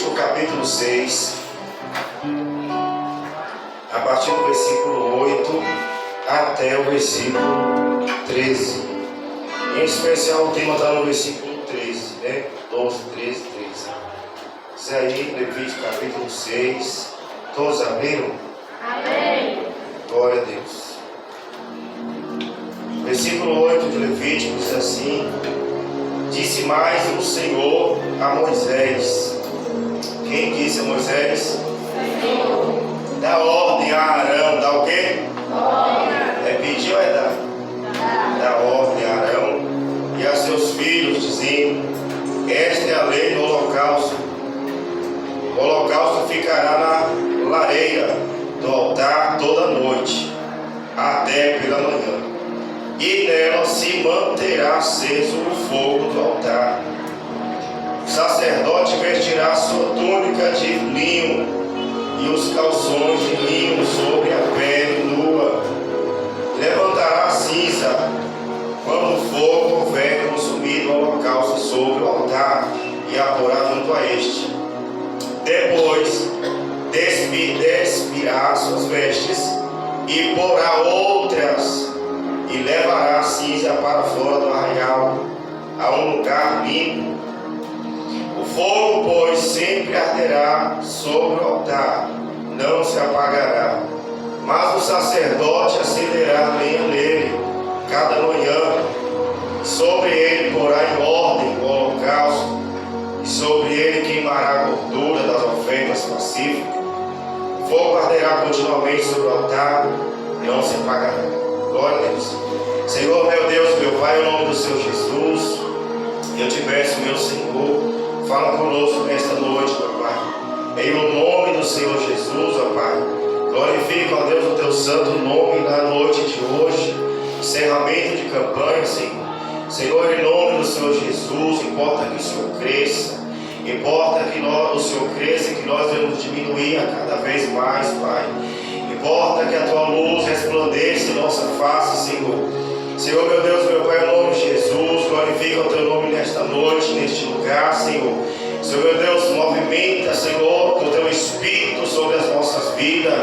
Levítico capítulo 6, a partir do versículo 8 até o versículo 13. Em especial o tema está no versículo 13, né? 12, 13, 13. Isso aí, Levítico capítulo 6. Todos abriram? Amém. Glória a Deus. Versículo 8 de Levítico diz assim: disse mais o Senhor a Moisés. Quem disse a Moisés? Senhor. Dá ordem a Arão. Dá o quê? Ordem. É pedir ou é dar? Dá ordem a Arão e a seus filhos, dizendo: esta é a lei do holocausto. O holocausto ficará na lareira do altar toda noite, até pela manhã, e nela se manterá aceso o fogo do altar. O sacerdote vestirá sua túnica de linho e os calções de linho sobre a pele nua. Levantará a cinza quando o fogo houver consumido o holocausto sobre o altar e a porá junto a este. Depois despirá suas vestes e porá outras e levará a cinza para fora do arraial a um lugar limpo. O fogo, pois, sempre arderá sobre o altar, não se apagará. Mas o sacerdote acenderá lenha nele cada manhã. Sobre ele porá em ordem o holocausto, e sobre ele queimará a gordura das ofertas pacíficas. O fogo arderá continuamente sobre o altar, não se apagará. Glória a Deus. Senhor, meu Deus, meu Pai, em nome do Senhor Jesus, eu te peço, meu Senhor, fala conosco nesta noite, meu Pai. Em o nome do Senhor Jesus, ó Pai, glorifica, ó Deus, o teu santo nome na noite de hoje, encerramento de campanha, Senhor. Senhor, em nome do Senhor Jesus, importa que o Senhor cresça, importa que o Senhor cresça e que nós devemos diminuir a cada vez mais, Pai. Importa que a tua luz resplandeça em nossa face, Senhor. Senhor, meu Deus, meu Pai, em nome de Jesus, glorifica o teu nome nesta noite, neste lugar, Senhor. Senhor, meu Deus, movimenta, Senhor, com o teu Espírito sobre as nossas vidas.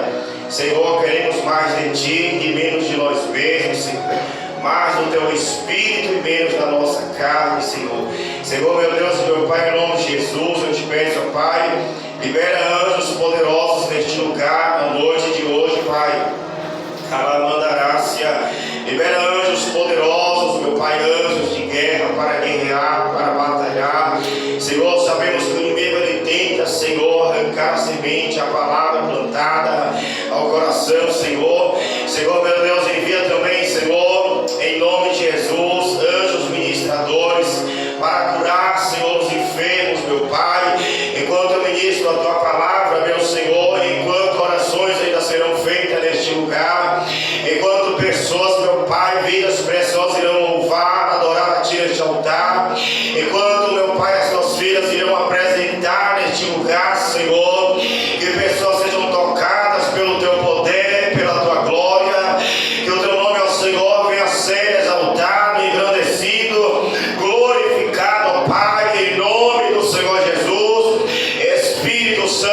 Senhor, queremos mais de ti e menos de nós mesmos, Senhor. Mais do teu Espírito e menos da nossa carne, Senhor. Senhor, meu Deus e meu Pai, em nome de Jesus, eu te peço, Pai, libera anjos poderosos neste lugar, na noite de hoje, Pai. Calamandarácia, libera anjos poderosos, meu Pai, anjos de guerra para guerrear, para batalhar. Senhor, sabemos que o inimigo ele tenta, Senhor, arrancar a semente, a palavra plantada ao coração, Senhor. Senhor, meu Deus, envia também, Senhor, em nome de Jesus, anjos ministradores para curar, Senhor, os enfermos, meu Pai. Enquanto eu ministro a tua palavra, meu Senhor, enquanto orações ainda serão feitas neste lugar, enquanto pessoas, meu Pai, vidas preciosas irão louvar, adorar a ti neste altar, enquanto, meu Pai, as tuas filhas irão apresentar neste lugar, Senhor, que pessoas sejam tocadas pelo teu poder, pela tua glória, que o teu nome, ó Senhor, venha a ser exaltado, engrandecido, glorificado, ó Pai, em nome do Senhor Jesus. Espírito Santo,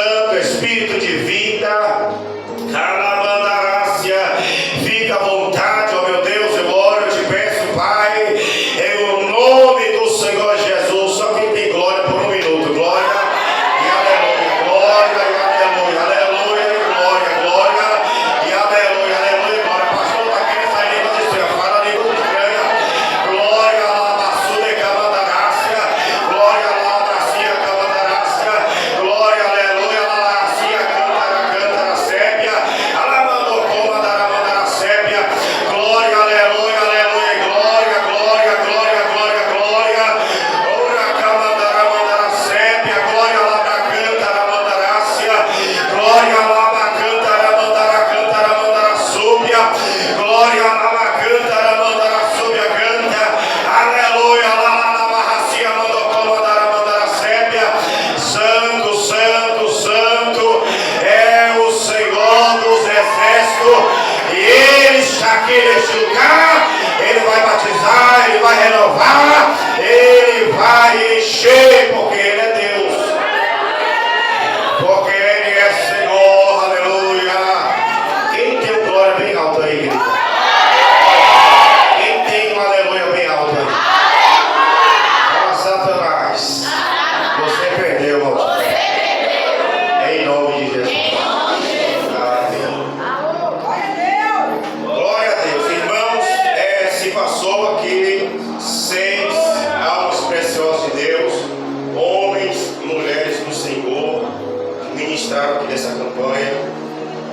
mostraram aqui dessa campanha.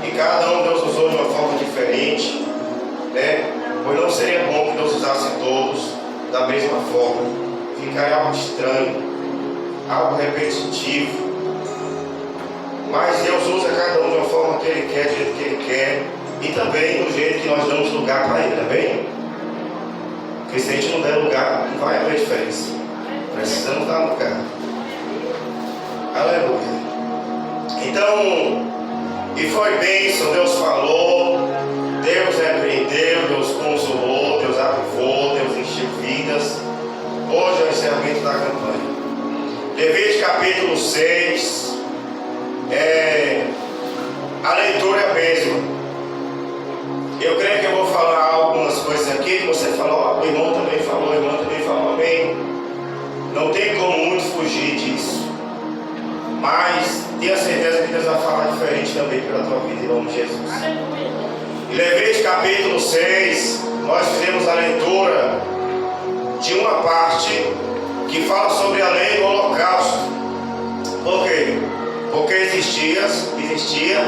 E cada um Deus usou de uma forma diferente, né? Pois não seria bom que Deus usasse todos da mesma forma. Ficaria algo estranho, algo repetitivo. Mas Deus usa cada um de uma forma que Ele quer, do jeito que Ele quer. E também do jeito que nós damos lugar para Ele, também. Porque se a gente não der lugar, não vai haver diferença. Precisamos dar lugar. Aleluia. Então, e foi bênção, Deus falou, Deus repreendeu, Deus consolou, Deus avivou, Deus encheu vidas. Hoje é o encerramento da campanha. Levítico capítulo 6. A leitura é a mesma. Eu creio que eu vou falar algumas coisas aqui que você falou, o irmão também falou, a irmã também falou, amém. Não tem como muito fugir disso. Mas tenha certeza que Deus vai falar diferente também pela tua vida, em nome de Jesus. Em Levítico capítulo 6, nós fizemos a leitura de uma parte que fala sobre a lei do holocausto. Por quê? Porque existia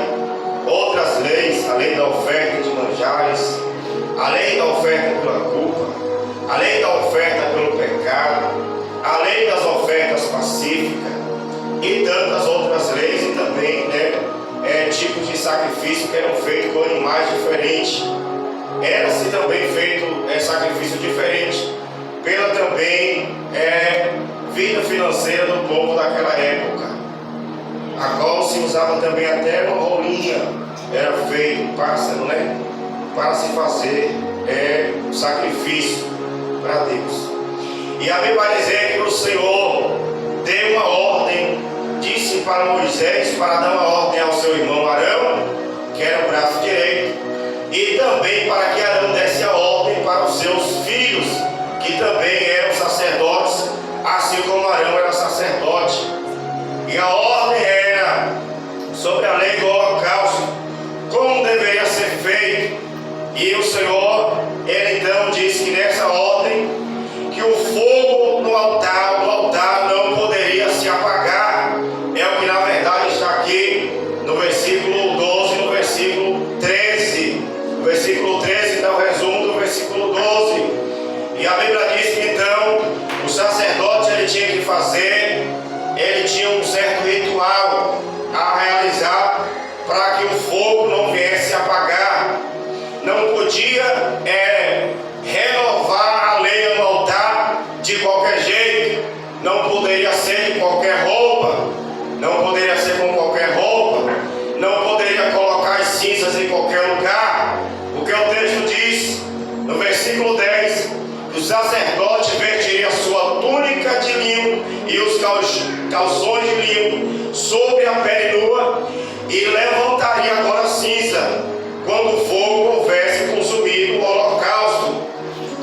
outras leis, a lei da oferta de manjares, a lei da oferta pela culpa, a lei da oferta pelo pecado, a lei das ofertas pacíficas e tantas outras leis, e também tipos de sacrifício que eram feitos com animais diferentes. Era-se também feito sacrifício diferente pela também vida financeira do povo daquela época. A qual se usava também até uma rolinha, era feito um pássaro, né? Para se fazer sacrifício para Deus. E a Bíblia vai dizer que o Senhor deu uma ordem, disse para Moisés para dar uma ordem ao seu irmão Arão, que era o braço direito, e também para que Arão desse a ordem para os seus filhos, que também eram sacerdotes, assim como Arão era sacerdote. E a ordem era sobre a lei do holocausto, como deveria ser feito. E o Senhor, Ele então disse que nessa ordem, que o fogo no altar não poderia se apagar. É o que na verdade está aqui no versículo 12 e no versículo 13. O versículo 13 dá o resumo do versículo 12. E a Bíblia diz que então o sacerdote ele tinha que fazer, ele tinha um certo ritual a realizar para que o fogo não viesse a apagar. Não podia renovar a lenha no altar de qualquer jeito. Não poderia ser de qualquer roupa. Não poderia ser com qualquer roupa. Não poderia colocar as cinzas em qualquer lugar. Porque o texto diz, no versículo 10, que o sacerdote vestiria a sua túnica de linho e os calções de linho sobre a pele nua e levantaria agora a cinza quando o fogo houvesse consumido o holocausto,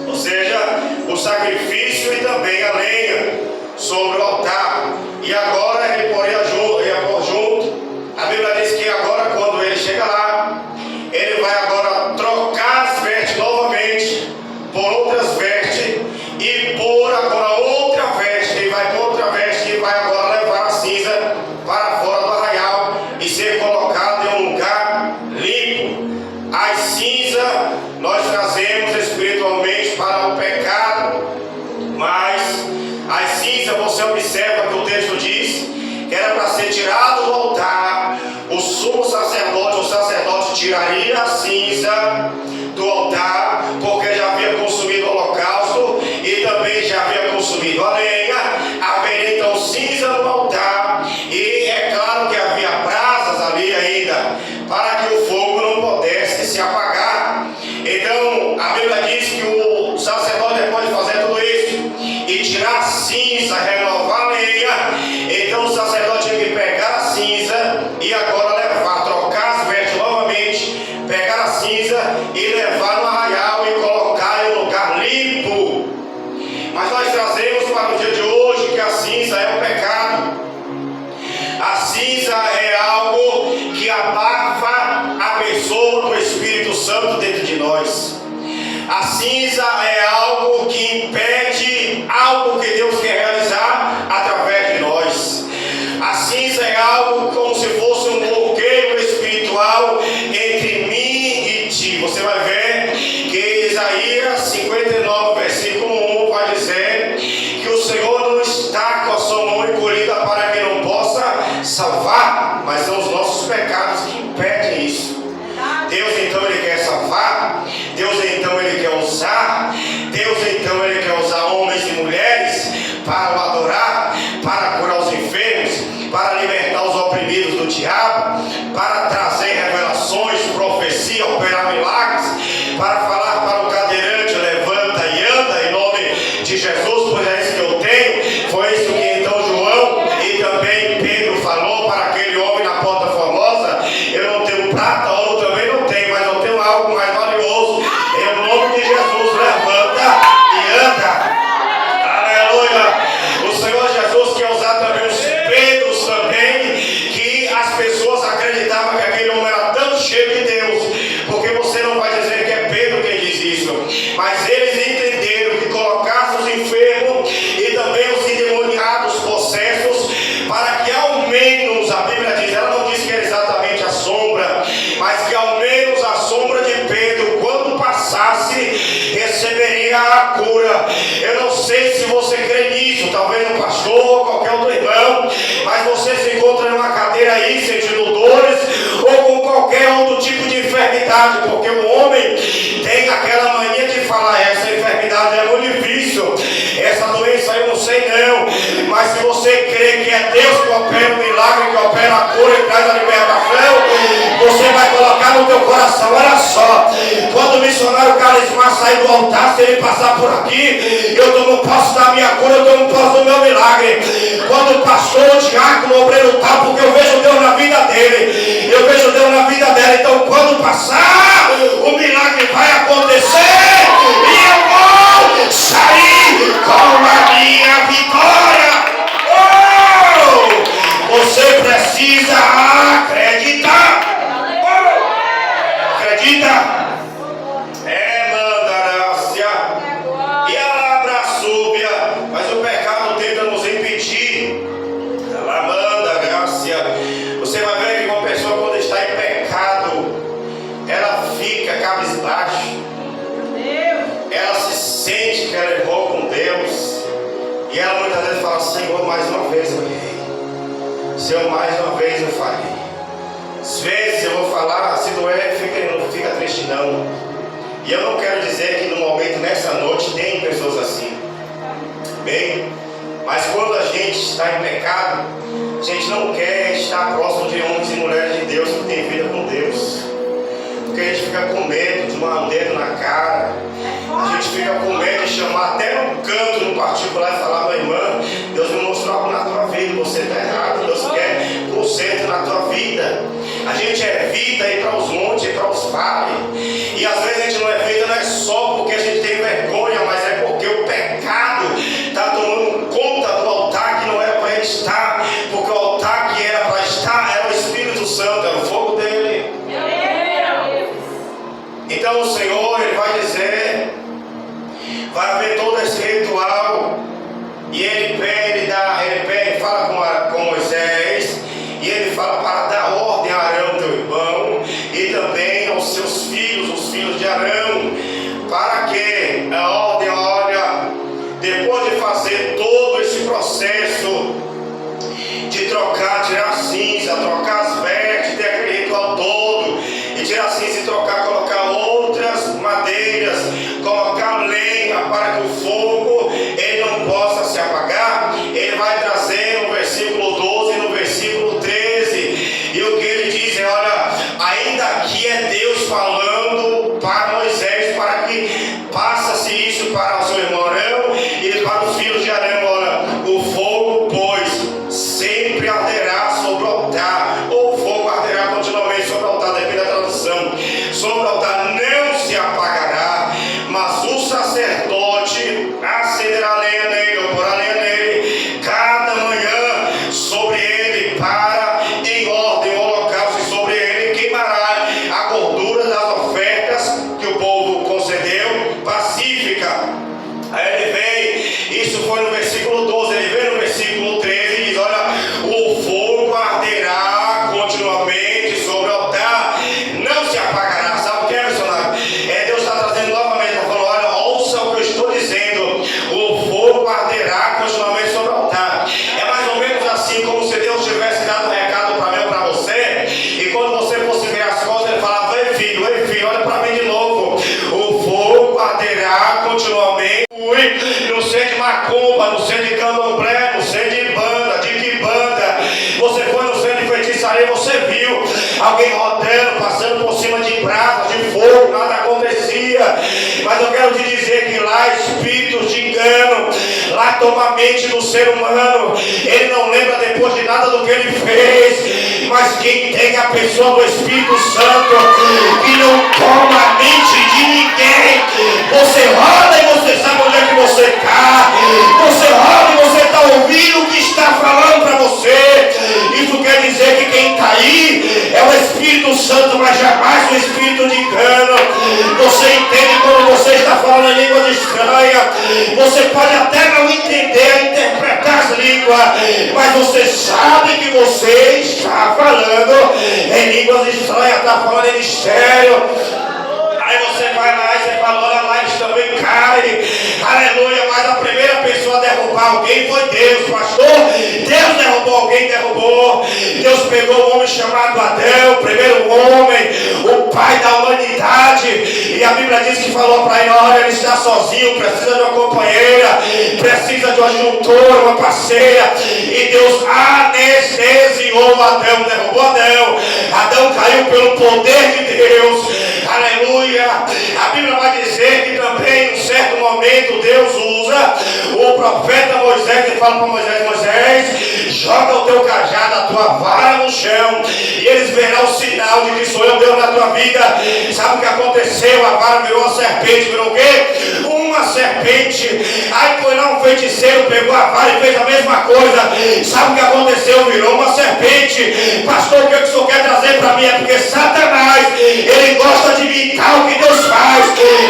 ou seja, o sacrifício e também a lenha sobre o altar. E agora ele ia pôr junto. A Bíblia diz que agora quando ele chega lá, ele vai agora trocar as vestes novamente por outras vestes e pôr agora outra veste, e vai pôr outra veste e vai agora levar a cinza para fora do arraial e ser colocado em um lugar limpo. As cinzas nós trazemos espiritualmente para o pecado, mas as cinzas, você observa que o texto diz que era para ser tirado do altar. O sumo sacerdote, o sacerdote tiraria a cinza do altar, porque já havia consumido o holocausto e também já havia consumido a lenha. Haveria então cinza no altar, e é claro que havia brasas ali ainda, para que o fogo não pudesse se apagar. Então a Bíblia diz que o sacerdote, depois de fazer tudo isso e tirar a cinza, renovar a lenha, então o sacerdote tinha que pegar a cinza e agora levar, trocar as vestes novamente, pegar a cinza e levar no arraial salvar, mas são os nossos pecados que impedem isso. Deus então Ele quer salvar, Deus então Ele quer usar, Deus então Ele quer usar homens e mulheres para o adorar, para curar os enfermos, para libertar os oprimidos do diabo, para trazer revelações, profecia, operar milagres, para falar para o cadeirante, levanta e anda em nome de Jesus, pois é isso que eu tenho. Foi isso que então João e também Pedro falou para aquele homem na Porta Formosa: eu não tenho prata, ouro também não tenho, mas eu tenho algo mais valioso. Em nome de Jesus, levanta e anda. Aleluia. O Senhor Jesus quer usar também os Pedros também, que as pessoas acreditavam que aquele homem era tão cheio de Deus, porque você não vai dizer que é Pedro quem diz isso, mas eles entenderam que colocasse os enfermos e também os endemoniados possessos, para que ao menos, a Bíblia diz, ela não diz que era exatamente a sombra, mas que ao menos a sombra de Pedro, quando passasse, receberia a cura. Eu não sei se você crê nisso, talvez um pastor ou qualquer outro irmão, mas você se encontra numa cadeira aí sentindo dores ou com qualquer outro tipo de enfermidade, porque o homem tem aquela mania de falar: essa enfermidade é muito difícil, essa doença eu não sei não. Mas se você crê que é Deus que opera o milagre, que opera a cura e traz a libertação, você vai colocar no teu coração: olha só, quando o missionário Carisma sair do altar, se ele passar por aqui, eu tomo posse da minha cura, eu tomo posse do meu milagre. Quando o pastor, o diácono, o obreiro tal, porque eu vejo Deus na vida dele, eu vejo Deus na vida dela. Então quando passar, o milagre vai acontecer e eu vou sair com a minha vitória. Você precisa acreditar. Acredita? Mandarácia e alabrasúbia, mas o pecado tenta nos impedir. Ela manda graça. Você vai ver que uma pessoa, quando está em pecado, ela fica cabisbaixo, ela se sente que ela errou com Deus, e ela muitas vezes fala: Senhor, mais uma vez eu errei, Senhor, mais uma vez eu falhei. Às vezes eu vou falar, se doer, não fica triste não. E eu não quero dizer que no momento, nessa noite, tem pessoas assim, bem, mas quando a gente está em pecado, a gente não quer estar próximo de homens e mulheres de Deus que têm vida com Deus, porque a gente fica com medo de um dedo na cara, a gente fica com medo de chamar até no canto, no particular, e falar: minha irmã, Deus me mostrou algo na tua vida, você está errado, Deus quer conserto na tua vida. A gente evita ir para os montes, ir para os vales, e às vezes a gente não evita, não é só porque a gente tem vergonha, mas é porque o pecado está tomando conta do altar que não era para ele estar, porque o altar que era para estar era o Espírito Santo, era o fogo dele. Então o Senhor, Ele vai dizer, vai haver todo esse ritual, e Ele pede, fala com Moisés, e Ele fala para dar ordem a Arão, teu irmão, e também aos seus filhos, os filhos de Arão, para que a ordem, olha, depois de fazer todo esse processo de trocar, tirar a cinza, trocar as vestes, ter aquele ritual todo, e tirar a cinza e trocar, colocar outras madeiras, colocar lenha para que o fogo ele não possa se apagar. Ele vai trazer no versículo 12 e no versículo 13, e o que ele diz é: olha, ainda aqui é Deus falando para Moisés, para que passa-se isso para o seu irmão Arão e para os filhos de Arão. Olha, o fogo, pois, sempre arderá sobre o altar, ou o fogo arderá continuamente sobre o altar, depende da tradução, ali você viu alguém rodando, passando por cima de brasas, de fogo, nada acontecia. Mas eu quero te dizer que lá espíritos de engano, lá toma a mente do ser humano. Ele não lembra depois de nada do que ele fez. Mas quem tem a pessoa do Espírito Santo, que não toma a mente de ninguém, você roda e você sabe onde é que você está. Você roda e você está ouvindo o que está falando para você. Isso quer dizer que quem está aí é o Espírito Santo, mas jamais o Espírito de engano. Você entende quando você está falando em línguas estranhas. Você pode até não entender, interpretar as línguas, mas você sabe que você está falando em línguas estranhas, está falando em mistério. Aí você vai lá e você fala, olha lá, eles também caem. Aleluia, mas a primeira pessoa a derrubar alguém foi Deus, pastor. Deus derrubou alguém, derrubou. Deus pegou um homem chamado Adão, o primeiro homem, o pai da humanidade. E a Bíblia diz que falou para ele, olha, ele está sozinho, precisa de uma companheira, precisa de uma juntora, uma parceira. E Deus anestesiou Adão, derrubou Adão. Adão caiu pelo poder de Deus. Aleluia. A Bíblia vai dizer que também em um certo momento Deus usa o profeta Moisés, que fala para Moisés, Moisés, joga o teu cajado, a tua vara no chão, e eles verão o sinal de que sou eu Deus na tua vida. Sabe o que aconteceu? A vara virou uma serpente. Virou o quê? Uma serpente. Aí foi lá um feiticeiro, pegou a vara e fez a mesma coisa. Sabe o que aconteceu? Virou uma serpente. Pastor, o que o senhor quer trazer para mim? É porque Satanás, ele gosta de imitar o que Deus faz.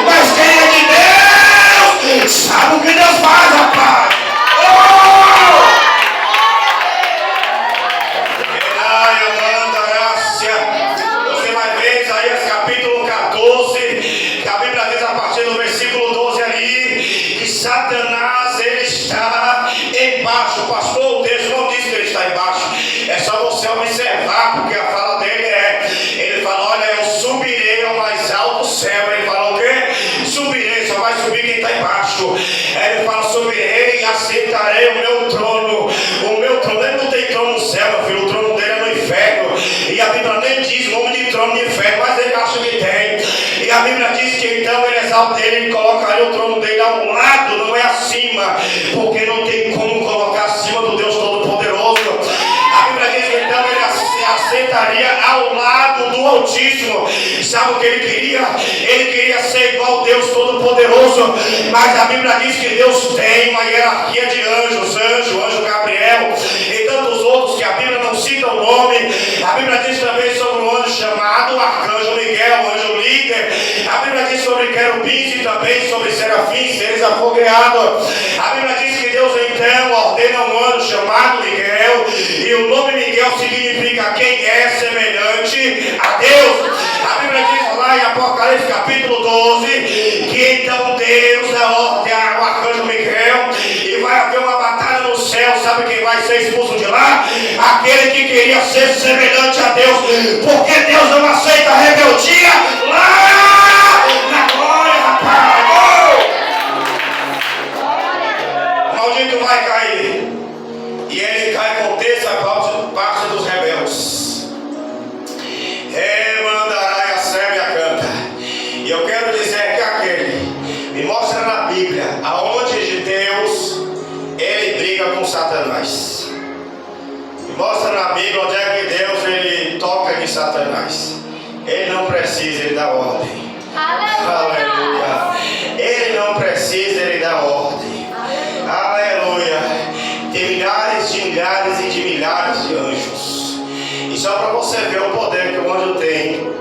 Mas quem é de Deus sabe o que Deus faz, rapaz. Você vai ver Isaías capítulo 14, que a Bíblia diz a partir do versículo 12 ali, que Satanás, ele está embaixo. Pastor, o texto não diz que ele está embaixo. É só você observar, porque a fala dele ele fala, olha, eu subirei ao mais alto céu. Ele fala o quê? Subirei, só vai subir quem está embaixo. Ele fala, subirei e assentarei o meu trono. O meu trono, ele não tem trono no céu, meu filho, o trono dele é no inferno. E a Bíblia nem diz o nome de trono de inferno, mas ele acha que tem. E a Bíblia diz que então ele exalta ele colocaria o trono dele ao lado, não é acima, porque não tem como colocar acima do Deus Todo-Poderoso. A Bíblia diz que então ele assentaria ao lado do Altíssimo. Sabe o que ele queria? Ele queria ser igual ao Deus Todo-Poderoso, mas a Bíblia diz que Deus tem uma hierarquia de anjos, anjo Gabriel e tantos outros que a Bíblia não cita o nome. A Bíblia diz também sobre um anjo chamado Arcanjo Miguel, o anjo líder. A Bíblia diz sobre querubins e também sobre serafins, seres afogueados. A Bíblia diz que Deus então ordena um anjo chamado Miguel, e o nome Miguel significa quem é semelhante a Deus. A Bíblia diz lá em Apocalipse capítulo 12 que então Deus dá ordem ao arcanjo Miguel e vai haver uma batalha no céu. Sabe quem vai ser expulso de lá? Aquele que queria ser semelhante a Deus, porque Deus não aceita a rebeldia lá na glória, rapaz. O maldito vai cair, e ele cai com terça parte dos rebeldes. Mandará a sebe a canta. E eu quero dizer que aquele me mostra na Bíblia aonde de Deus ele briga com Satanás. Me mostra na Bíblia onde é que Deus ele toca de Satanás. Ele não precisa, ele dá ordem. Aleluia. Ele não precisa, ele dá ordem. Aleluia. Tem milhares de milhares e de milhares de anjos. E só para você ver o poder que o anjo tem,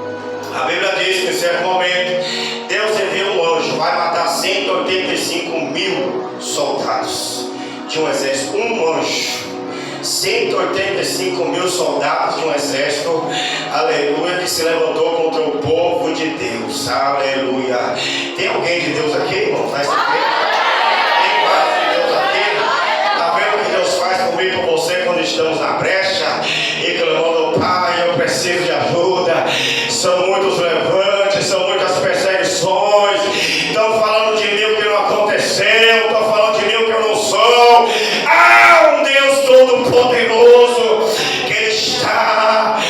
a Bíblia diz que em certo momento Deus envia um anjo, vai matar 185 mil soldados de um exército. Um anjo, 185 mil soldados de um exército, aleluia, que se levantou contra o povo de Deus. Aleluia. Tem alguém de Deus aqui, irmão? Faz aqui. Tem parte de Deus aqui. Está vendo o que Deus faz comigo e com você quando estamos na brecha e clamando, Pai, eu preciso de ajuda. São muitos levantes, são muitas perseguições. Estão falando de mim o que não aconteceu, estão falando de mim o que eu não sou. Há um Deus Todo-Poderoso que Ele está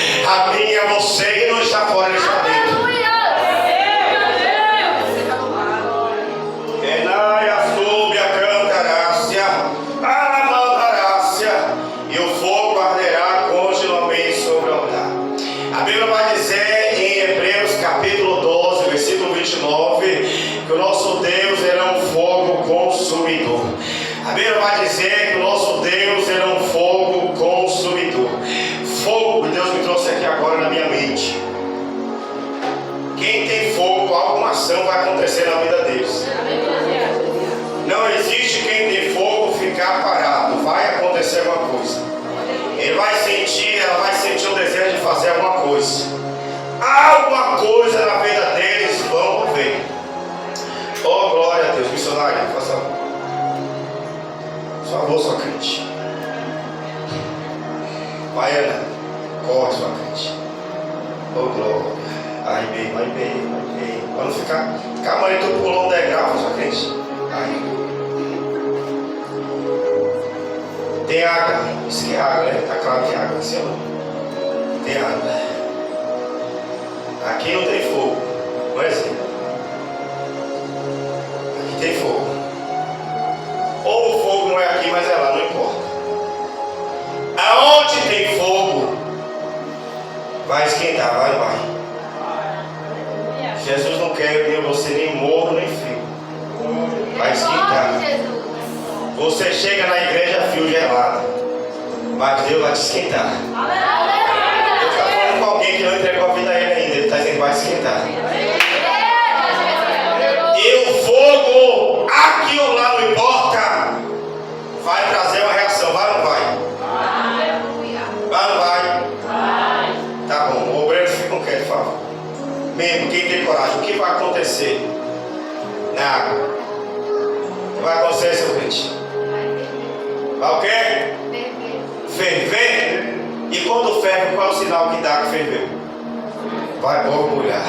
29, que o nosso Deus ele é um fogo consumidor. A Bíblia vai dizer que o nosso Deus ele é um fogo consumidor. Fogo que Deus me trouxe aqui agora na minha mente. Quem tem fogo, alguma ação vai acontecer na vida deles. Não existe quem tem fogo ficar parado. Vai acontecer alguma coisa. Ele vai sentir, ela vai sentir o desejo de fazer alguma coisa. Alguma coisa na vida deles vão ver. Oh, glória a Deus. Missionário, faça sua voz, sua crente. Baiana, corre, sua crente. Oh, glória. Aí bem, vai bem, vai bem. Para não ficar. Calma aí, tu pulou um degrau, sua crente. Aí. Tem água. Isso que é água, né? Tá claro que é água, assim, ó. Tem água. Aqui não tem fogo. Não é assim. Aqui tem fogo. Ou o fogo não é aqui, mas é lá, não importa. Aonde tem fogo, vai esquentar, vai. Jesus não quer ver você nem morno nem frio. Vai esquentar. Você chega na igreja fio gelado, mas Deus vai te esquentar. Deus está falando com alguém que não entregou a vida a Ele ainda. Ele está dizendo que vai esquentar. E o fogo, aqui ou lá, não importa, vai trazer uma reação. Vai ou não vai? Vai ou não vai? Tá bom, obreiros ficam quietos, por favor. Mesmo, quem tem coragem, o que vai acontecer na água? O que vai acontecer, seu crente? Vai o quê? Ferver. E quando ferve, qual é o sinal que dá que ferveu? Vai borbulhar.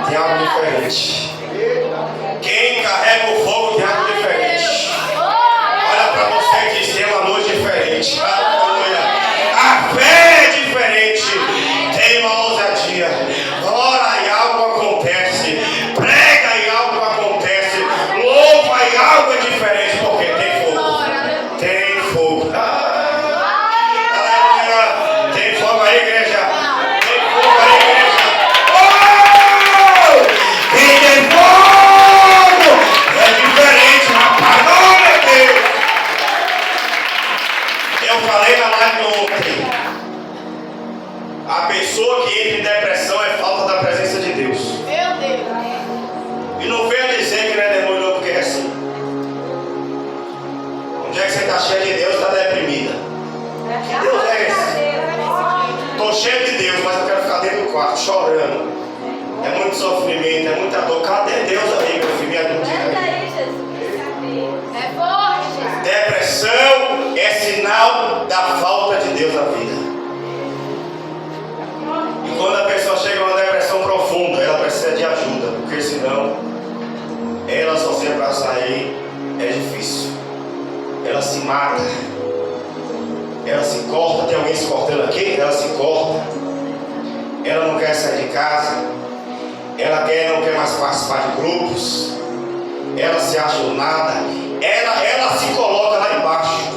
Tem algo diferente. Quem carrega o fogo tem algo diferente. Olha para você e diz: tem uma luz diferente. A fé é diferente. Tem uma ousadia. Ora e algo acontece. Prega e algo acontece. Louva e algo é diferente. Porque tem fogo. Tem fogo. Aleluia. Tem fogo aí, igreja. Tem fogo aí, igreja. Oh! Quem tem fogo é diferente, rapaz. Oh, meu Deus. Eu falei na live ontem. A pessoa que entra em depressão é falta da presença de Deus. Meu Deus. E não venha dizer que não é demônio, não, porque é assim. Onde é que você está cheio de Deus, está deprimida? Que Deus é esse? Estou cheio de Deus, mas eu quero ficar dentro do quarto chorando. É muito sofrimento, é muita dor. Cadê Deus, amigo? Eu fui me É forte, Jesus. Depressão é sinal da falta de Deus na vida. E quando a pessoa chega a uma depressão profunda, ela precisa de ajuda, porque senão ela sozinha para sair é difícil. Ela se mata, ela se corta. Tem alguém se cortando aqui? Ela se corta. Ela não quer sair de casa. Ela não quer mais participar de grupos. Ela se acha do nada. Ela se coloca lá embaixo.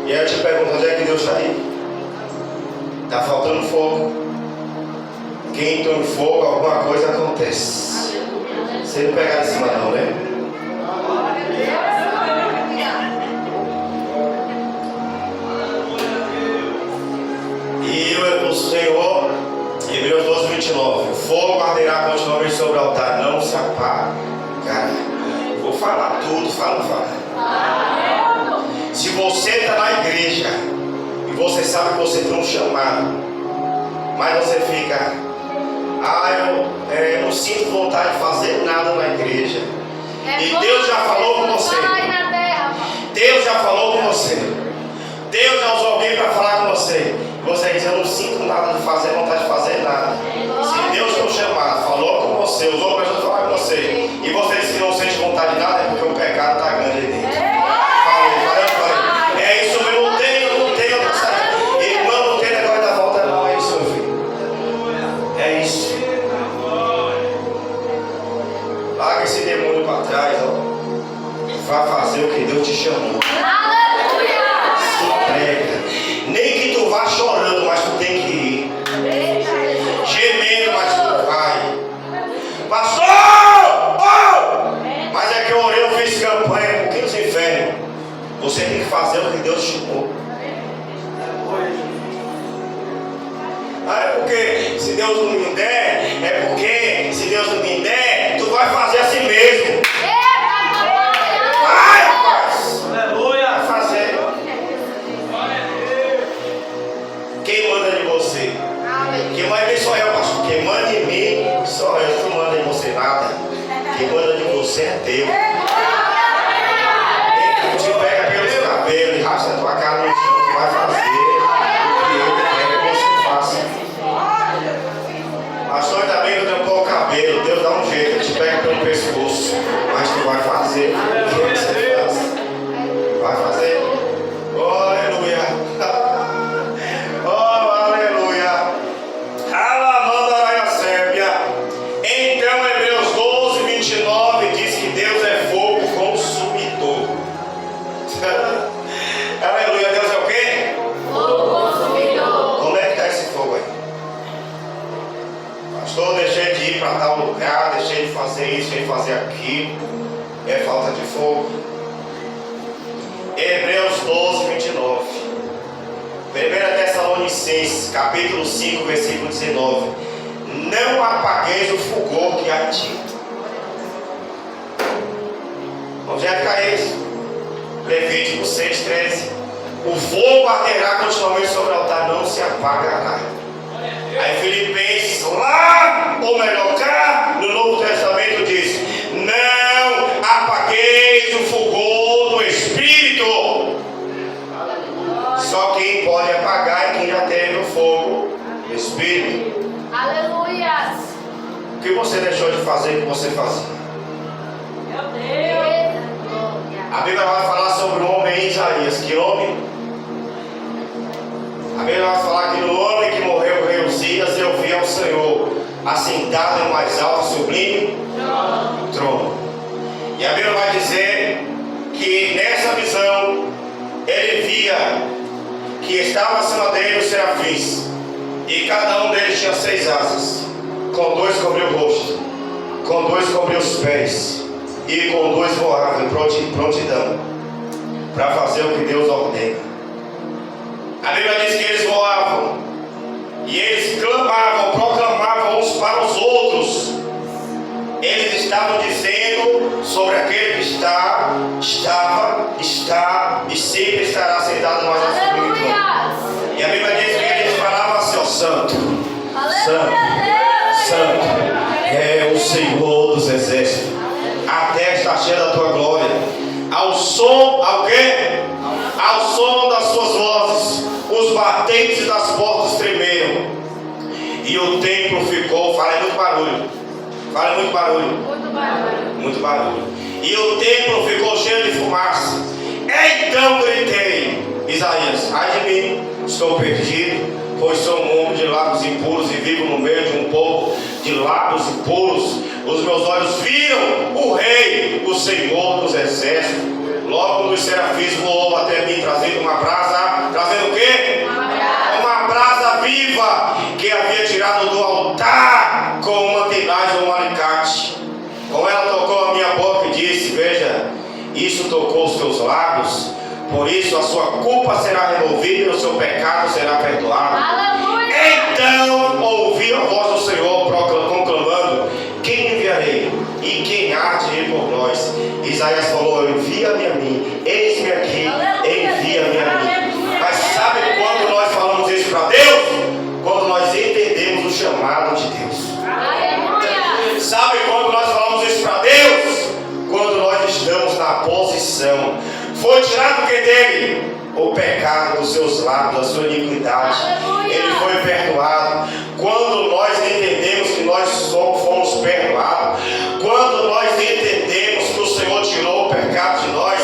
E aí eu te pergunto: onde é que Deus está aí? Está faltando fogo. Quem entrou em fogo, alguma coisa acontece. Você não pegar em cima não, né? E o Senhor, Hebreus 12, 29, o fogo arderá continuamente sobre o altar, não se apaga. Cara, vou falar tudo, fala. Se você está na igreja e você sabe que você tem um chamado, mas você fica: eu não sinto vontade de fazer nada na igreja. E Deus já falou com você. Deus já falou com você. Deus já usou alguém para falar com você. E você diz: eu não sinto nada de fazer, vontade de fazer nada. Se Deus tem um chamado, falou com você, usou pessoas para falar com você, e você diz que não sente vontade de nada, é porque o pecado está grande aí dentro. Falei. É isso mesmo, não tem outra saída. Irmão, não tem negócio da volta, não. É isso, meu filho. É isso. Larga esse demônio para trás, ó. Vai fazer o que Deus te chamou. Se entrega. Nem que tu vá chorando, mas tu tem que ir. Gemendo, mas tu vai. porque se Deus não me der, é porque se Deus não me der, tu vai fazer assim mesmo. Vai, rapaz. Aleluia. Vai fazer. Quem manda de você? Quem manda em mim sou eu, pastor. Quem manda em mim sou eu. Tu não manda em você nada. Quem manda de você é Deus. Ele te pega pelos cabelos e rasga a tua cara no chão. Tu vai fazer o que ele quer que você faça. Pastor, ainda bem que eu tenho pouco cabelo. Deus dá um jeito. Ele te pega pelo pescoço. Mas tu vai fazer o que você faz. Vai fazer. Oh, aleluia. Oh, aleluia. Alamanda Sébia. Então, Hebreus 12, 29 diz que Deus é fogo consumidor. Aleluia. Deus é o quê? Fogo consumidor. Como é que está esse fogo aí? Pastor, deixei de ir para tal lugar, deixei de fazer isso, deixei de fazer aquilo. É falta de fogo. Hebreus 12, 29. 1 Tessalonicenses, capítulo 5, versículo 19. Não apagueis o fulgor que há em ti. Onde é que está isso? Levítico 6, 13. O fogo arderá continuamente sobre o altar, não se apagará. Aí Filipenses, lá, ou melhor, cá, no Novo Testamento diz: não apagueis o fulgor do Espírito. Só quem pode apagar é quem já teve o fogo do Espírito. Aleluia. O que você deixou de fazer que você fazia? Meu Deus. A Bíblia vai falar sobre o homem em Isaías. Que homem? A Bíblia vai falar que no homem que morreu o rei Uzias, eu vi ao Senhor assentado em mais alto e sublime trono. E a Bíblia vai dizer que nessa visão ele via que estava acima dele os serafins, e cada um deles tinha 6 asas. Com 2 cobriu o rosto, com 2 cobriu os pés, e com 2 voavam em prontidão para fazer o que Deus ordena. A Bíblia diz que eles voavam e eles clamavam, proclamavam uns para os outros. Eles estavam dizendo sobre aquele que está e sempre estará sentado mais à frente. E a Bíblia diz que eles falavam assim: ó, santo, santo, santo é o Senhor dos exércitos. A terra está cheia da tua glória. Ao som, ao quê? Ao som das suas vozes, os batentes das portas tremeram. E o templo ficou, fala muito barulho. Fala muito barulho. Muito barulho. Muito barulho. E o templo ficou cheio de fumaça. Então gritei, Isaías: ai de mim, estou perdido, pois sou um homem de lábios impuros e vivo no meio de um povo de lábios impuros. Os meus olhos viram o Rei, o Senhor dos exércitos. Logo um dos serafins voou até mim, trazendo uma brasa. Trazendo o quê? Uma brasa viva que havia tirado do altar com uma tenaz ou um alicate. Com ela tocou a minha boca e disse: veja, isso tocou os teus lábios, por isso a sua culpa será removida e o seu pecado será perdoado. Aleluia. Então ouvi a voz do Senhor conclamando: quem enviarei? E quem há de ir por nós? Isaías falou: envia-me a mim, eis-me aqui, envia-me a mim. Mas sabe quando nós falamos isso para Deus? Quando nós entendemos o chamado de Deus. Aleluia. Sabe quando nós falamos isso para Deus? Quando nós estamos na posição. Foi tirado o que dele? O pecado dos seus lábios, a sua iniquidade. Aleluia. Ele foi perdoado. Quando nós entendemos que nós fomos perdoados, quando nós entendemos que o Senhor tirou o pecado de nós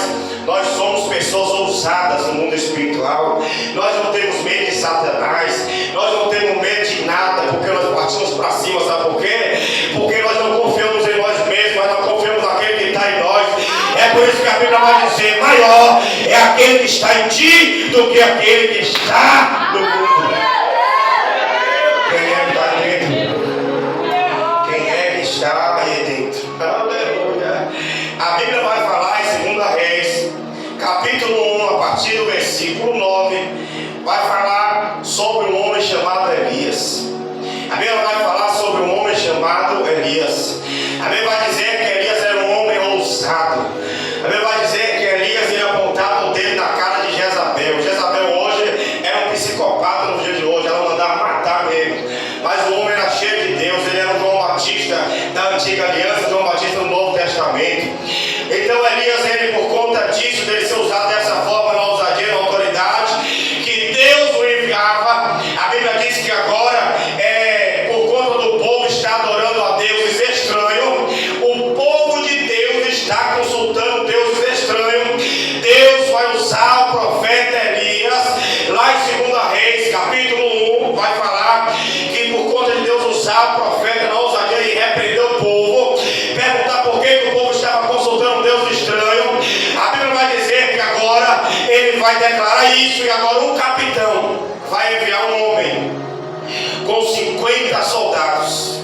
somos pessoas ousadas no mundo espiritual. Nós não temos medo de Satanás, nós não temos medo de nada, porque nós partimos para cima. Sabe por quê? Porque nós não confiamos em nós mesmos, mas nós confiamos naquele que está em nós. É por isso que a Bíblia vai dizer: maior é aquele que está em ti do que aquele que está no mundo. Quem é que está dentro? Quem é que está aí dentro? Aleluia. A Bíblia vai falar em 2 Reis, capítulo 1, a partir do versículo 9, vai falar sobre um homem chamado Elias. Antiga Aliança, João Batista no Novo Testamento. Então Elias, ele por conta disso, dele ser usado dessa forma, na ousadia, na autoridade, que Deus o enviava. A Bíblia diz que agora, por conta do povo estar adorando a deuses estranhos, o povo de Deus está consultando deuses estranhos. Deus vai usar o profeta Elias, lá em 2 Reis, capítulo 1, vai falar que por conta de Deus usar o profeta na ousadia e repreender o povo, perguntar por que o povo estava consultando Deus estranho. A Bíblia vai dizer que agora ele vai declarar isso, e agora um capitão vai enviar um homem com 50 soldados.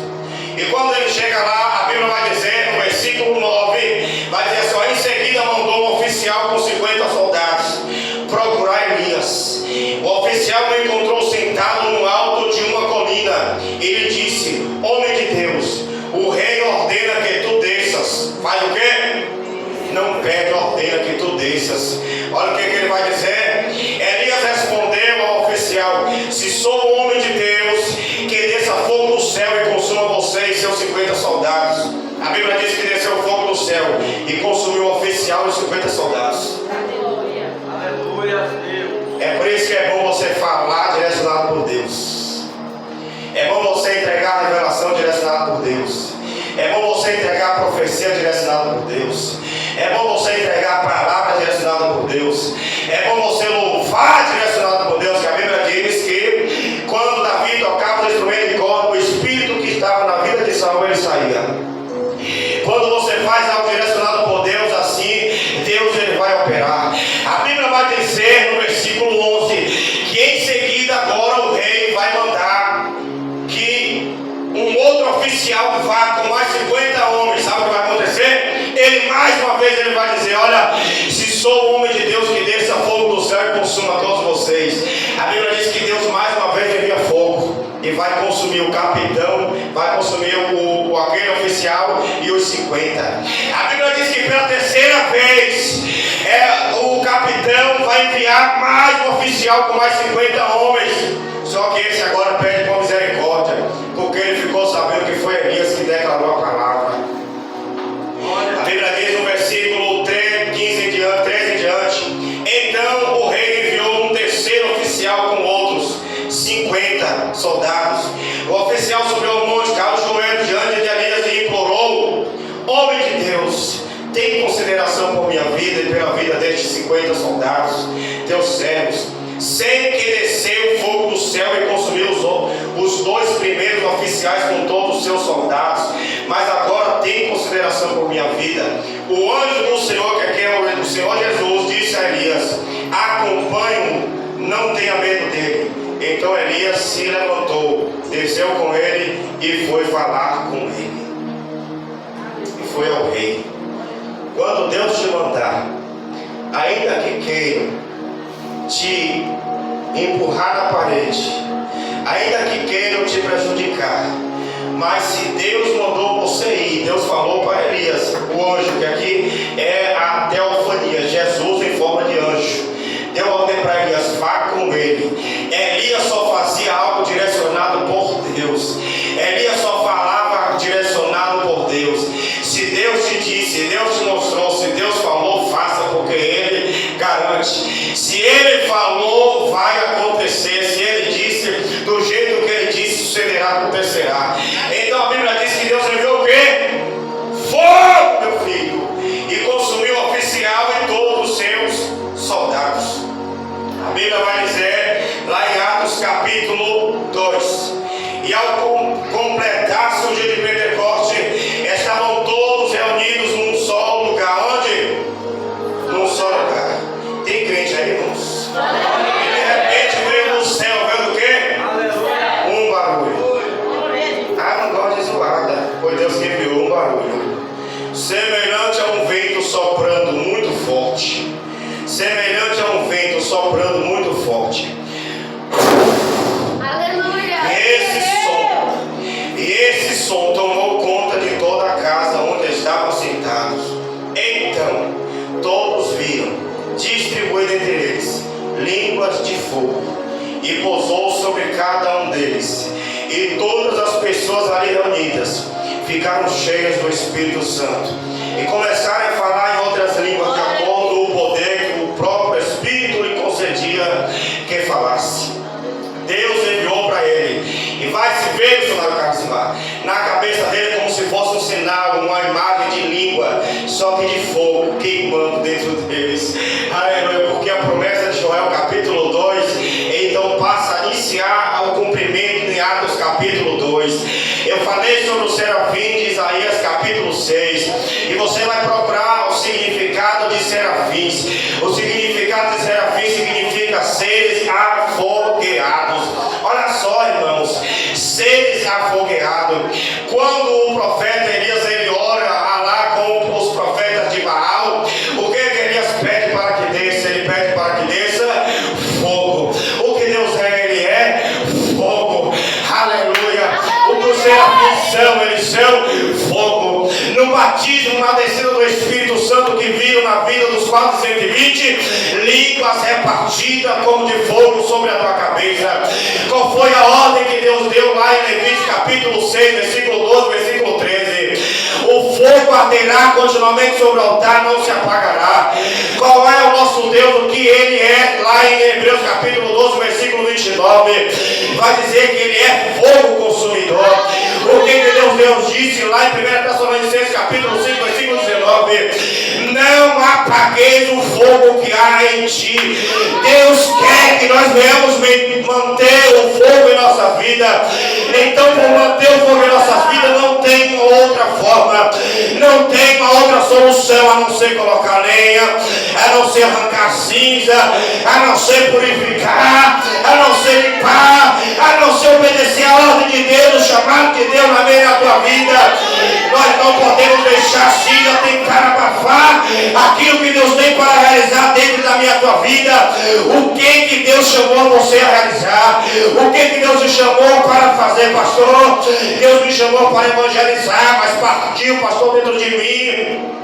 E quando ele chega lá, a Bíblia vai dizer, no versículo 9, vai dizer assim: ó, em seguida mandou um oficial com 50 soldados procurar Elias. O oficial o encontrou sentado no alto de uma colina. Ele disse: homem de Deus, o rei ordena que tu desças. Faz o quê? Não pede, ordena que tu desças. Olha o que ele vai dizer. Elias respondeu ao oficial: se sou um homem de Deus, que desça fogo do céu e consuma você e seus 50 soldados. A Bíblia diz que desceu fogo do céu e consumiu o oficial e os 50 soldados. Aleluia. Aleluia, Deus. É por isso que é bom você falar direcionado por Deus. É bom você entregar a revelação direcionada por Deus. É bom você entregar a profecia direcionada por Deus. É bom você entregar a palavra direcionada por Deus. É bom você louvar direcionado por Deus, que a Bíblia diz que quando Davi tocava o instrumento de corda, o espírito que estava na vida de Saul, ele saía. Quando você faz algo direcionado por Deus assim, Deus ele vai operar. A Bíblia vai dizer no versículo 11 que em seguida agora o rei vai mandar que um outro oficial vá com mais 50 homens. Sabe o que vai acontecer? Ele mais uma vez ele vai dizer: olha, se sou o homem de Deus, que desça fogo do céu e consuma todos vocês. A Bíblia diz que Deus mais uma vez envia fogo e vai consumir o capitão, vai consumir aquele oficial e os 50. A Bíblia diz que pela terceira vez o capitão vai enviar mais um oficial com mais 50 homens. Só que esse agora pede por misericórdia, porque ele ficou sabendo que foi Elias que declarou a palavra. A Bíblia diz no versículo 13 em diante: então o rei enviou um terceiro oficial com outros 50 soldados. O oficial subiu ao monte, caiu o joelho diante de Elias e implorou: homem de Deus, tem consideração por minha vida e pela vida destes 50 soldados, teus servos. Sei que desceu fogo do céu e consumiu os dois primeiros oficiais com todos os seus soldados, mas agora tem consideração por minha vida. O anjo do Senhor, que é o Senhor Jesus, disse a Elias: acompanhe-o, não tenha medo dele. Então Elias se levantou, desceu com ele e foi falar com ele. E foi ao rei. Quando Deus te mandar, ainda que queiram te empurrar na parede, ainda que queiram te prejudicar, mas se Deus mandou você ir, Deus falou para Elias, o anjo, que aqui é a teofania, Jesus em forma de anjo, deu ordem para Elias: vá com ele. Elias só fazia algo direcionado por Deus. Elias só falava direcionado por Deus. Se Deus te disse, se Deus te mostrou, se Deus falou, faça, porque Ele garante. Se Ele falou, vai acontecer. Se Ele disse, do jeito que Ele disse, sucederá, acontecerá. Então a Bíblia diz que Deus enviou o quê? Fogo, meu filho, e consumiu o oficial e todos os seus soldados. A Bíblia vai dizer lá em Atos capítulo 2: e ao completar-se o dia de Pentecoste, estavam todos reunidos num só lugar. Onde? Num só lugar. Tem crente aí, irmãos? E de repente veio do céu, veio do quê? Um barulho. Ah, não gosto de zoada. Foi Deus que enviou um barulho, semelhante a um vento soprando muito forte. Semelhante a um vento soprando muito forte. Aleluia. E esse som tomou conta de toda a casa onde estavam sentados. Então todos viram, distribuído entre eles, línguas de fogo, e pousou sobre cada um deles. E todas as pessoas ali reunidas ficaram cheias do Espírito Santo e começaram a falar em outras línguas de acordo com o poder que o próprio Espírito lhe concedia que falasse. Deus enviou para ele, e vai se ver, missionário Carlos Simar, na cabeça dele como se fosse um sinal, uma imagem de língua, só que de fogo queimando dentro deles. Aleluia, porque a promessa de Joel capítulo 2 então passa a iniciar o cumprimento em Atos capítulo 2. Eu falei sobre o serafim de Isaías capítulo 6, e você vai procurar o significado de serafins. O significado de serafim significa seres afogueados. Olha só, irmãos, seres afogueados. Quando o profeta Elias ele ora lá com os profetas de Baal, o que Elias pede para que desça? Ele pede para que desça fogo. O que Deus é, ele é fogo. Aleluia. O que os serafins são, eles são fogo. No batismo, na descida do Espírito Santo que viram na vida dos 420, línguas repartidas como de fogo sobre a tua cabeça. Qual foi a ordem que Deus deu lá em Levítico capítulo 6, versículo 12, versículo 13? O fogo arderá continuamente sobre o altar, não se apagará. Qual é o nosso Deus, o que ele é? Lá em Hebreus capítulo 12, versículo 29, vai dizer que ele é fogo consumidor. O que Deus disse lá em 1 Tessalonicenses capítulo 5, versículo 19: não apagueis o fogo que há em ti. Deus quer que nós venhamos manter o fogo em nossa vida. Então, para manter o fogo em nossas vidas, não tem uma outra forma, não tem uma outra solução a não ser colocar lenha, a não ser arrancar cinza, a não ser purificar, a não ser limpar, a não ser obedecer a ordem de Deus, o chamado de Deus na meia da tua vida. Nós não podemos deixar a cinza tentar abafar aquilo que Deus tem para realizar dentro da minha tua vida. O que Deus chamou você a realizar? O que Deus te chamou para fazer, pastor? Deus me chamou para evangelizar, mas partiu, pastor, dentro de mim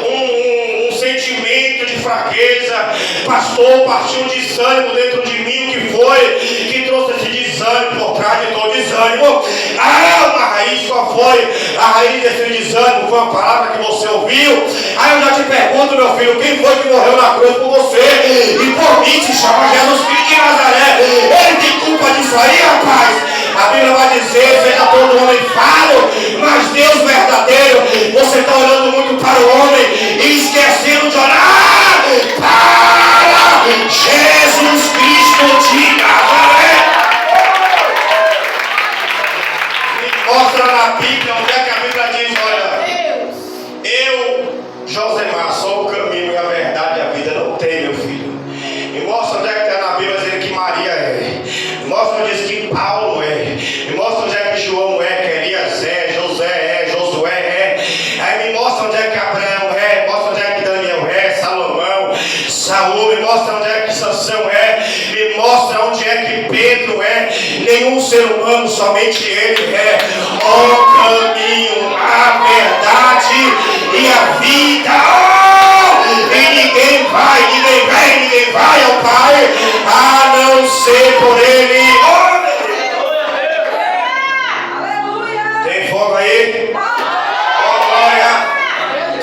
um sentimento de fraqueza. Pastor, partiu um desânimo dentro de mim. O que foi que trouxe esse desânimo? Por trás de todo desânimo, uma raiz. Qual foi a raiz desse desânimo? Foi uma palavra que você ouviu. Aí eu já te pergunto, meu filho, quem foi que morreu na cruz por você? E por mim se chama Jesus Cristo de Nazaré. Ele tem culpa disso aí, rapaz? A Bíblia vai dizer: seja todo homem falo, mas Deus verdadeiro. Você está olhando muito para o homem e esquecendo de orar para Jesus Cristo de Nazaré. Me mostra na Bíblia onde é que a Bíblia diz: olha, eu, Josemar, sou o caminho e a verdade e a vida. Não tem, meu filho. Me mostra onde é que está na Bíblia dizendo que Maria é. Me mostra onde diz que Paulo é. Me mostra onde é que João é, que Elias é, José é, Josué é. Aí me mostra onde é que Abraão é. Me mostra onde é que Daniel é, Salomão, Saúl. Me mostra onde é que Sansão é. Me mostra onde é que Pedro é. Nenhum ser humano, somente ele é o caminho, a verdade e a vida. E ninguém vai ao Pai a não ser por ele. Tem fogo aí? Glória!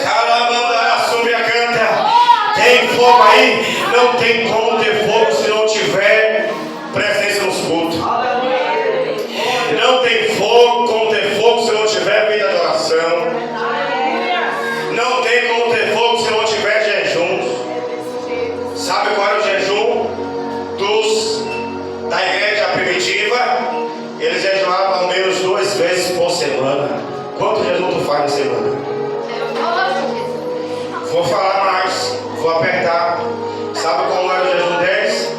Calamandara sobre a canta. Tem fogo aí? Não tem como ter fogo se não tiver presença nos cultos. Não tem fogo como ter fogo se não tiver vida de oração. Não tem como ter fogo se não tiver jejum. Sabe qual era o jejum da igreja primitiva? Eles jejuavam ao menos 2 vezes por semana. Quanto jejum tu faz na semana? Vou falar mais, vou apertar. Sabe como era o jejum deles?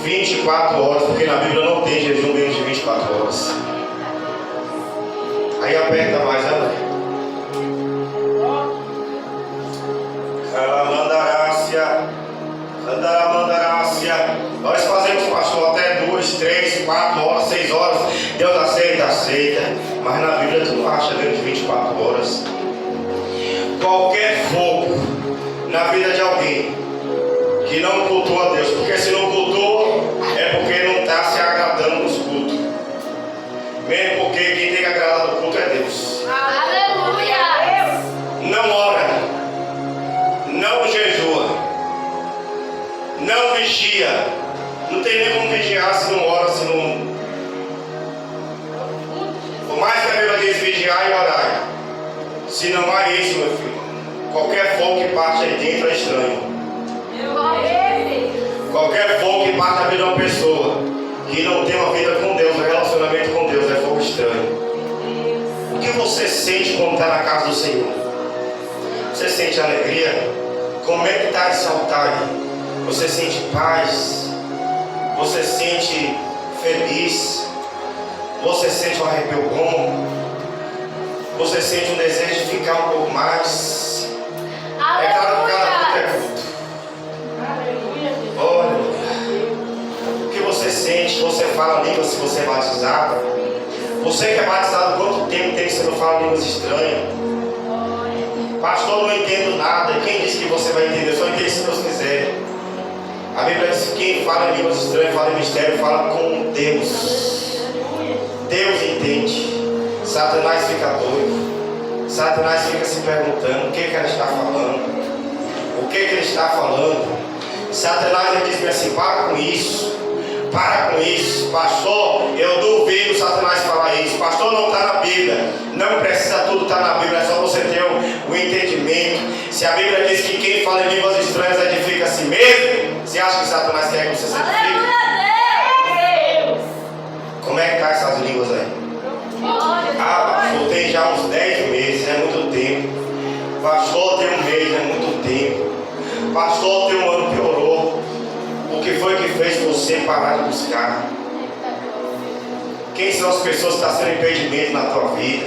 24 horas, porque na Bíblia não tem jejum menos de 24 horas. Aí aperta mais, André. Nós fazemos, pastor, até 2, 3, 4 horas, 6 horas. Deus aceita. Mas na Bíblia tu não acha menos de 24 horas. Qualquer fogo na vida de alguém que não cultua a Deus, porque se não cultua é porque não está se agradando nos cultos. Mesmo porque quem tem que agradar no culto é Deus. vigiar se não ora, se não... Por mais que a Bíblia diz vigiar e orar, se não há isso, meu filho, qualquer fogo que parte aí dentro é estranho. Qualquer fogo que parte da vida de uma pessoa que não tem uma vida com Deus, um relacionamento com Deus, é fogo estranho. O que você sente quando está na casa do Senhor? Você sente alegria? Como é que está esse altar aí? Você sente paz? Você sente feliz? Você sente um arrepio bom? Você sente um desejo de ficar um pouco mais? É claro que cada culto é culto. Olha, o que você sente? Você fala línguas se você é batizado? Você que é batizado, quanto tempo tem que você não fala línguas estranhas? Pastor, eu não entendo nada. E quem disse que você vai entender? Só entende se Deus quiser. A Bíblia diz que quem fala em línguas estranhas, fala em mistério, fala com Deus. Deus entende. Satanás fica doido. Satanás fica se perguntando o que ela está falando. O que ele está falando. Satanás diz assim, para com isso. Para com isso. Pastor, eu duvido Satanás falar isso. Pastor, não está na Bíblia. Não precisa tudo estar na Bíblia. É só você ter o entendimento. Se a Bíblia diz que quem fala em línguas estranhas edifica a si mesmo, você acha que Satanás quer que você se edifique? Como é que está essas línguas aí? Ah, pastor, tem já uns 10 meses, é muito tempo. Pastor, tem um mês, é muito tempo. Pastor, tem um ano, piorou. O que foi que fez você parar de buscar? Quem são as pessoas que estão sendo impedimento na tua vida?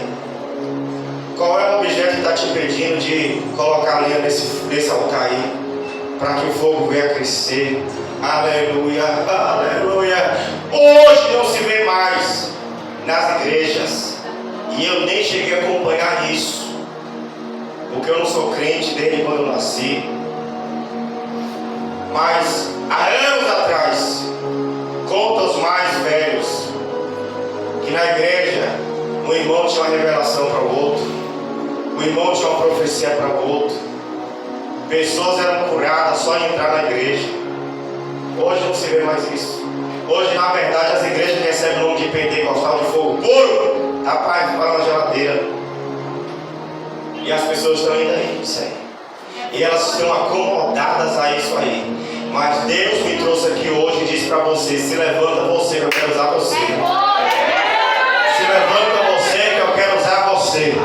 Qual é o objeto que está te impedindo de colocar lenha nesse altar aí? Para que o fogo venha a crescer. Aleluia, aleluia. Hoje não se vê mais nas igrejas. E eu nem cheguei a acompanhar isso. Porque eu não sou crente desde quando eu nasci. Mas há anos atrás, conta os mais velhos, que na igreja um irmão tinha uma revelação para o outro, o irmão tinha uma profecia para o outro, pessoas eram curadas só de entrar na igreja. Hoje não se vê mais isso. Hoje, na verdade, as igrejas recebem o nome de pentecostal, de fogo puro, tá para na geladeira. E as pessoas estão indo aí, isso aí. E elas estão acomodadas a isso aí. Mas Deus me trouxe aqui hoje e disse para você: se levanta você que eu quero usar você. Se levanta você que eu quero usar você.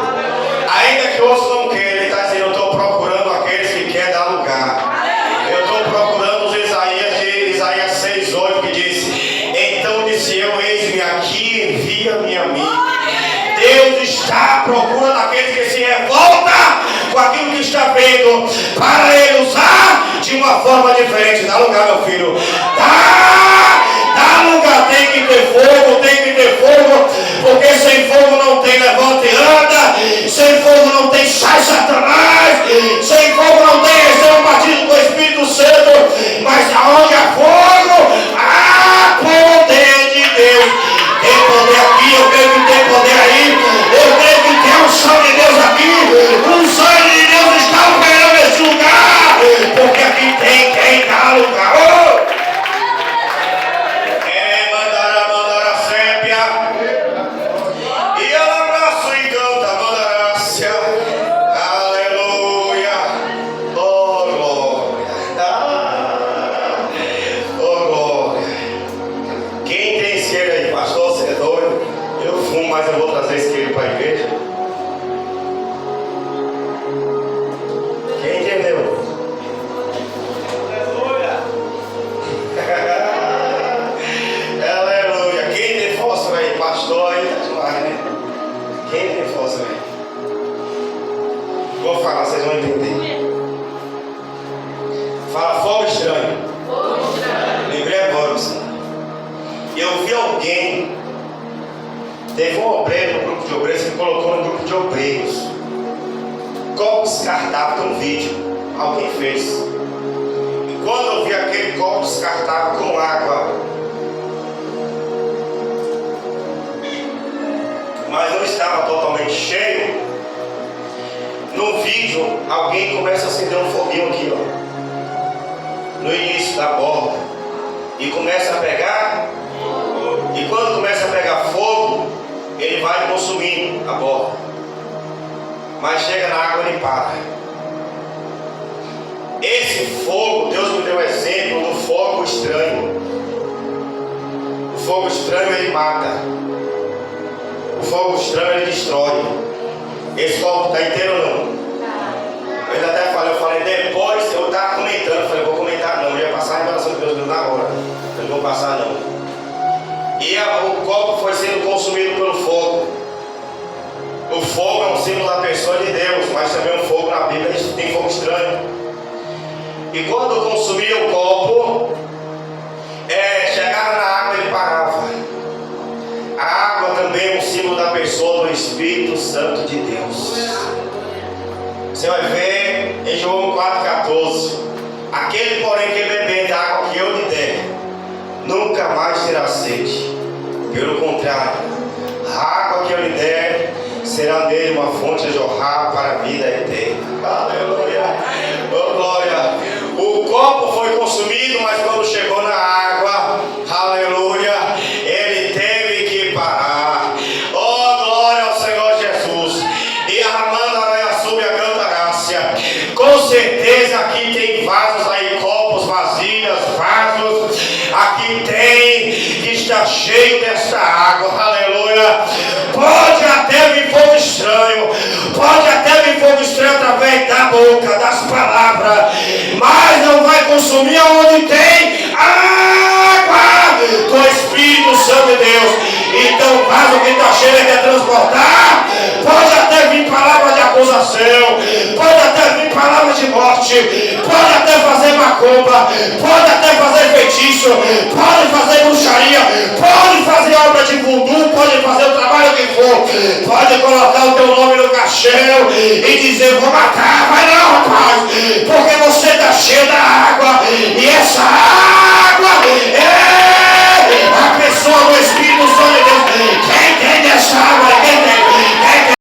Ainda que outros não queiram, ele está dizendo: eu estou procurando aqueles que querem dar lugar. Eu estou procurando os Isaías 6:8 que diz: então disse eu, eis-me aqui, envia-me a mim. Deus está procurando aqueles que se revoltam com aquilo que está vendo, para ele usar de uma forma diferente. Dá lugar, meu filho. Dá lugar. Tem que ter fogo, porque sem fogo não tem levanta e anda, sem fogo não tem sai Satanás, sem fogo não tem recebe um partido com o Espírito Santo. Mas aonde há fogo, há poder de Deus. Tem poder aqui, eu creio que tem poder aí, eu creio que tem unção de Deus aqui, unção de Deus está operando nesse lugar, porque aqui tem quem dá lugar. Mandar a sépia, e ela abraço e canta, mandarácia, aleluia, oh glória, quem tem isqueiro aí, pastor, você é doido? Eu fumo, mas eu vou trazer isqueiro para a igreja. Quem entendeu? Aleluia. Quem tem fósforo aí? Pastor aí tá demais, né? Quem tem fósforo aí? Vou falar, vocês vão entender. Fala fogo estranho. Lembrei agora, senhor. Eu vi alguém. Teve um obreiro no grupo de obreiros que colocou no grupo de obreiros copo descartável, tem um vídeo, alguém fez. E quando eu vi aquele copo descartável com água, mas não estava totalmente cheio, no vídeo alguém começa a acender um foguinho aqui, ó, no início da borda, e começa a pegar E quando começa a pegar fogo, ele vai consumindo a borda. Mas chega na água, ele para. Esse fogo, Deus me deu exemplo do fogo estranho. O fogo estranho ele mata. O fogo estranho ele destrói. Esse fogo está inteiro ou não? Eu ainda até falei, depois eu estava comentando, falei, vou comentar não, eu ia passar a revelação de Deus na hora. Eu não vou passar não. E o copo foi sendo consumido pelo fogo. O fogo é um símbolo da pessoa de Deus, mas também o fogo na Bíblia tem fogo estranho. E quando consumia o copo, chegava na água ele parava. A água também é um símbolo da pessoa do Espírito Santo de Deus. Você vai ver em João 4,14: aquele, porém, que beber da água que eu lhe der, nunca mais terá sede. Pelo contrário, a água que eu lhe der será nele uma fonte a jorrar para a vida eterna. Aleluia! Oh, glória! O copo foi consumido, mas quando chegou na água, aleluia, ele teve que parar. Oh, glória ao Senhor Jesus! E armando a aranha sobre a cantarácia. Com certeza aqui tem vasos aí, copos, vasilhas, vasos. Aqui tem que está cheio desta água. Aleluia! Pode até vir fogo estranho. Pode até vir fogo estranho através da boca, das palavras. Mas não vai consumir aonde tem água do Espírito Santo de Deus. Então o vaso que está cheio ele quer transportar. Pode até vir palavras de acusação, pode até vir palavras de morte, pode até fazer macumba, pode até fazer feitiço, pode fazer bruxaria, pode fazer obra de voodoo, pode fazer o trabalho que for, pode colocar o teu nome no caixão e dizer, vou matar, vai não rapaz,